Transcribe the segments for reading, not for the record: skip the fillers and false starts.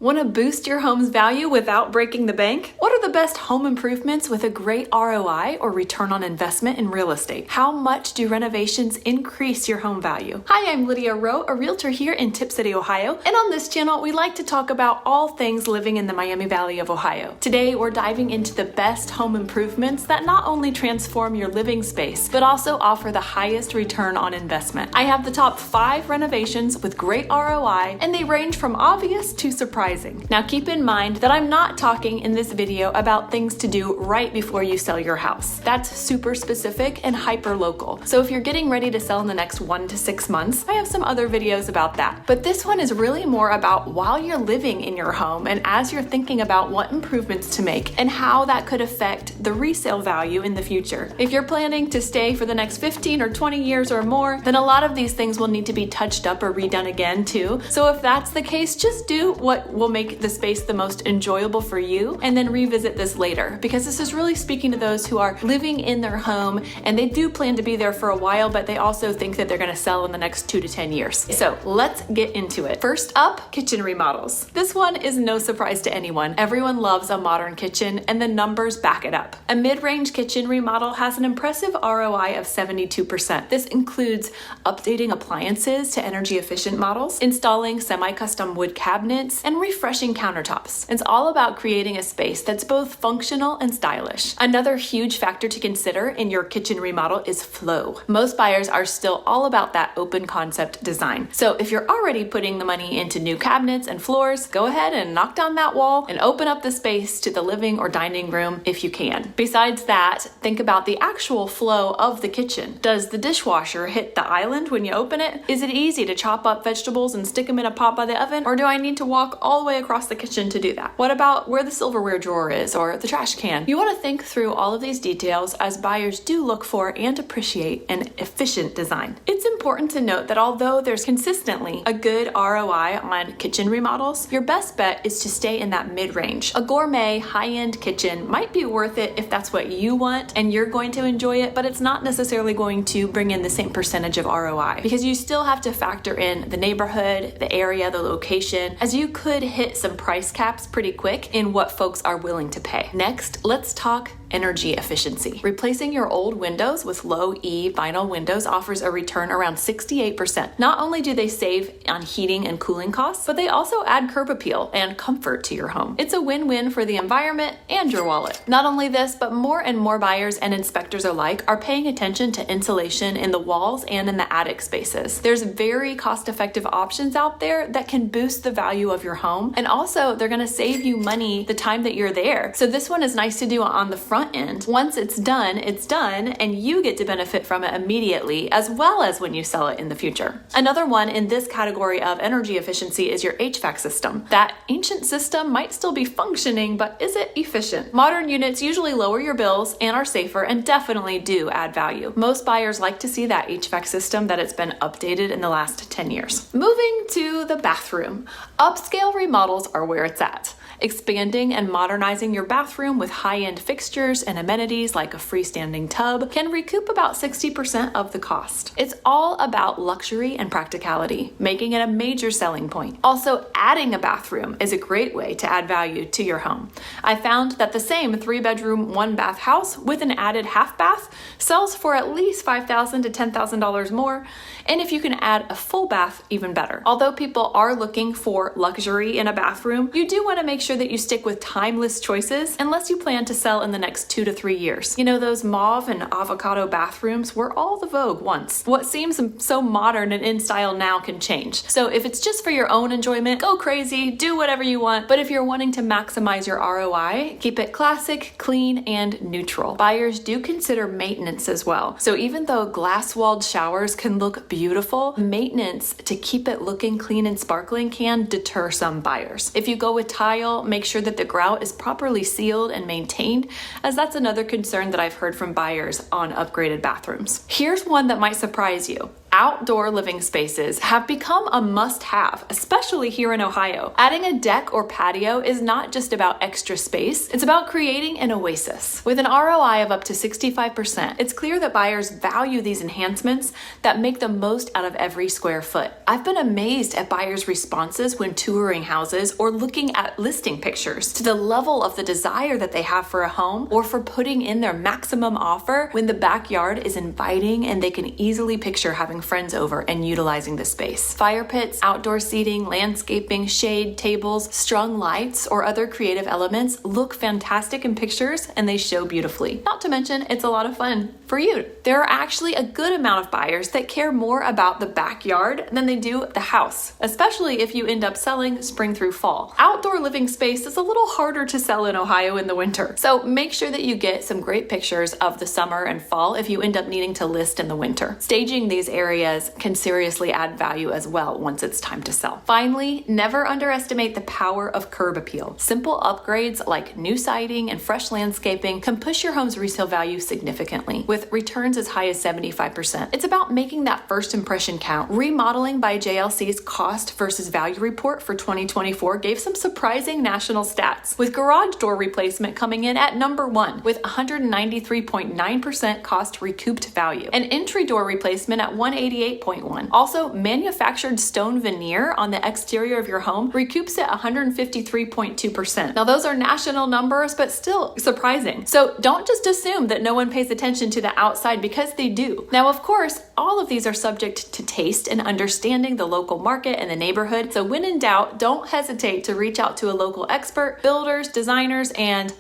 Want to boost your home's value without breaking the bank? What are the best home improvements with a great ROI or return on investment in real estate? How much do renovations increase your home value? Hi, I'm Lydia Rowe, a realtor here in Tipp City, Ohio. And on this channel, we like to talk about all things living in the Miami Valley of Ohio. Today, we're diving into the best home improvements that not only transform your living space, but also offer the highest return on investment. I have the top 5 renovations with great ROI, and they range from obvious to surprising. Now keep in mind that I'm not talking in this video about things to do right before you sell your house. That's super specific and hyper local. So if you're getting ready to sell in the next 1 to 6 months, I have some other videos about that. But this one is really more about while you're living in your home and as you're thinking about what improvements to make and how that could affect the resale value in the future. If you're planning to stay for the next 15 or 20 years or more, then a lot of these things will need to be touched up or redone again too. So if that's the case, just do what will make the space the most enjoyable for you and then revisit this later, because this is really speaking to those who are living in their home and they do plan to be there for a while, but they also think that they're going to sell in the next 2 to 10 years. So let's get into it. First up, kitchen remodels. This one is no surprise to anyone. Everyone loves a modern kitchen and the numbers back it up. A mid-range kitchen remodel has an impressive ROI of 72%. This includes updating appliances to energy efficient models, installing semi-custom wood cabinets, and refreshing countertops. It's all about creating a space that's both functional and stylish. Another huge factor to consider in your kitchen remodel is flow. Most buyers are still all about that open concept design. So if you're already putting the money into new cabinets and floors, go ahead and knock down that wall and open up the space to the living or dining room if you can. Besides that, think about the actual flow of the kitchen. Does the dishwasher hit the island when you open it? Is it easy to chop up vegetables and stick them in a pot by the oven? Or do I need to walk all the way across the kitchen to do that? What about where the silverware drawer is or the trash can? You want to think through all of these details as buyers do look for and appreciate an efficient design. It's important to note that although there's consistently a good ROI on kitchen remodels, your best bet is to stay in that mid-range. A gourmet, high-end kitchen might be worth it if that's what you want and you're going to enjoy it, but it's not necessarily going to bring in the same percentage of ROI because you still have to factor in the neighborhood, the area, the location, as you could hit some price caps pretty quick in what folks are willing to pay. Next, let's talk energy efficiency. Replacing your old windows with low E vinyl windows offers a return around 68%. Not only do they save on heating and cooling costs, but they also add curb appeal and comfort to your home. It's a win-win for the environment and your wallet. Not only this, but more and more buyers and inspectors alike are paying attention to insulation in the walls and in the attic spaces. There's very cost-effective options out there that can boost the value of your home, and also they're going to save you money the time that you're there. So this one is nice to do on the front end. Once it's done, and you get to benefit from it immediately, as well as when you sell it in the future. Another one in this category of energy efficiency is your HVAC system. That ancient system might still be functioning, but is it efficient? Modern units usually lower your bills and are safer and definitely do add value. Most buyers like to see that HVAC system that it's been updated in the last 10 years. Moving to the bathroom. Upscale remodels are where it's at. Expanding and modernizing your bathroom with high-end fixtures and amenities like a freestanding tub can recoup about 60% of the cost. It's all about luxury and practicality, making it a major selling point. Also, adding a bathroom is a great way to add value to your home. I found that the same 3-bedroom, 1-bath house with an added half bath sells for at least $5,000 to $10,000 more, and if you can add a full bath, even better. Although people are looking for luxury in a bathroom, you do want to make sure that you stick with timeless choices unless you plan to sell in the next 2 to 3 years. You know, those mauve and avocado bathrooms were all the vogue once. What seems so modern and in style now can change. So if it's just for your own enjoyment, go crazy, do whatever you want. But if you're wanting to maximize your ROI, keep it classic, clean, and neutral. Buyers do consider maintenance as well. So even though glass-walled showers can look beautiful, maintenance to keep it looking clean and sparkling can deter some buyers. If you go with tile, make sure that the grout is properly sealed and maintained, as that's another concern that I've heard from buyers on upgraded bathrooms. Here's one that might surprise you. Outdoor living spaces have become a must-have, especially here in Ohio. Adding a deck or patio is not just about extra space, it's about creating an oasis. With an ROI of up to 65%, it's clear that buyers value these enhancements that make the most out of every square foot. I've been amazed at buyers' responses when touring houses or looking at listing pictures, to the level of the desire that they have for a home or for putting in their maximum offer when the backyard is inviting and they can easily picture having friends over and utilizing the space. Fire pits, outdoor seating, landscaping, shade, tables, strung lights, or other creative elements look fantastic in pictures and they show beautifully. Not to mention, it's a lot of fun for you. There are actually a good amount of buyers that care more about the backyard than they do the house, especially if you end up selling spring through fall. Outdoor living space is a little harder to sell in Ohio in the winter, so make sure that you get some great pictures of the summer and fall if you end up needing to list in the winter. Staging these areas can seriously add value as well once it's time to sell. Finally, never underestimate the power of curb appeal. Simple upgrades like new siding and fresh landscaping can push your home's resale value significantly, with returns as high as 75%. It's about making that first impression count. Remodeling by JLC's cost versus value report for 2024 gave some surprising national stats, with garage door replacement coming in at number 1 with 193.9% cost recouped value, and entry door replacement at 188.1. Also, manufactured stone veneer on the exterior of your home recoups at 153.2%. Now, those are national numbers, but still surprising. So don't just assume that no one pays attention to the outside, because they do. Now, of course, all of these are subject to taste and understanding the local market and the neighborhood. So when in doubt, don't hesitate to reach out to a local expert. Builders, designers, and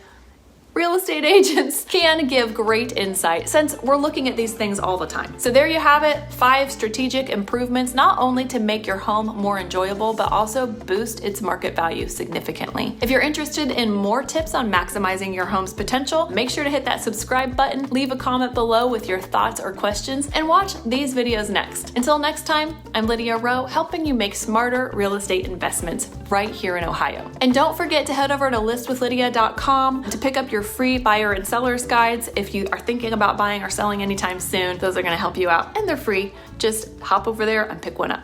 real estate agents can give great insight, since we're looking at these things all the time. So there you have it, 5 strategic improvements, not only to make your home more enjoyable, but also boost its market value significantly. If you're interested in more tips on maximizing your home's potential, make sure to hit that subscribe button, leave a comment below with your thoughts or questions, and watch these videos next. Until next time, I'm Lydia Rowe, helping you make smarter real estate investments right here in Ohio. And don't forget to head over to listwithlydia.com to pick up your free buyer and seller's guides if you are thinking about buying or selling anytime soon. Those are going to help you out, and they're free. Just hop over there and pick one up.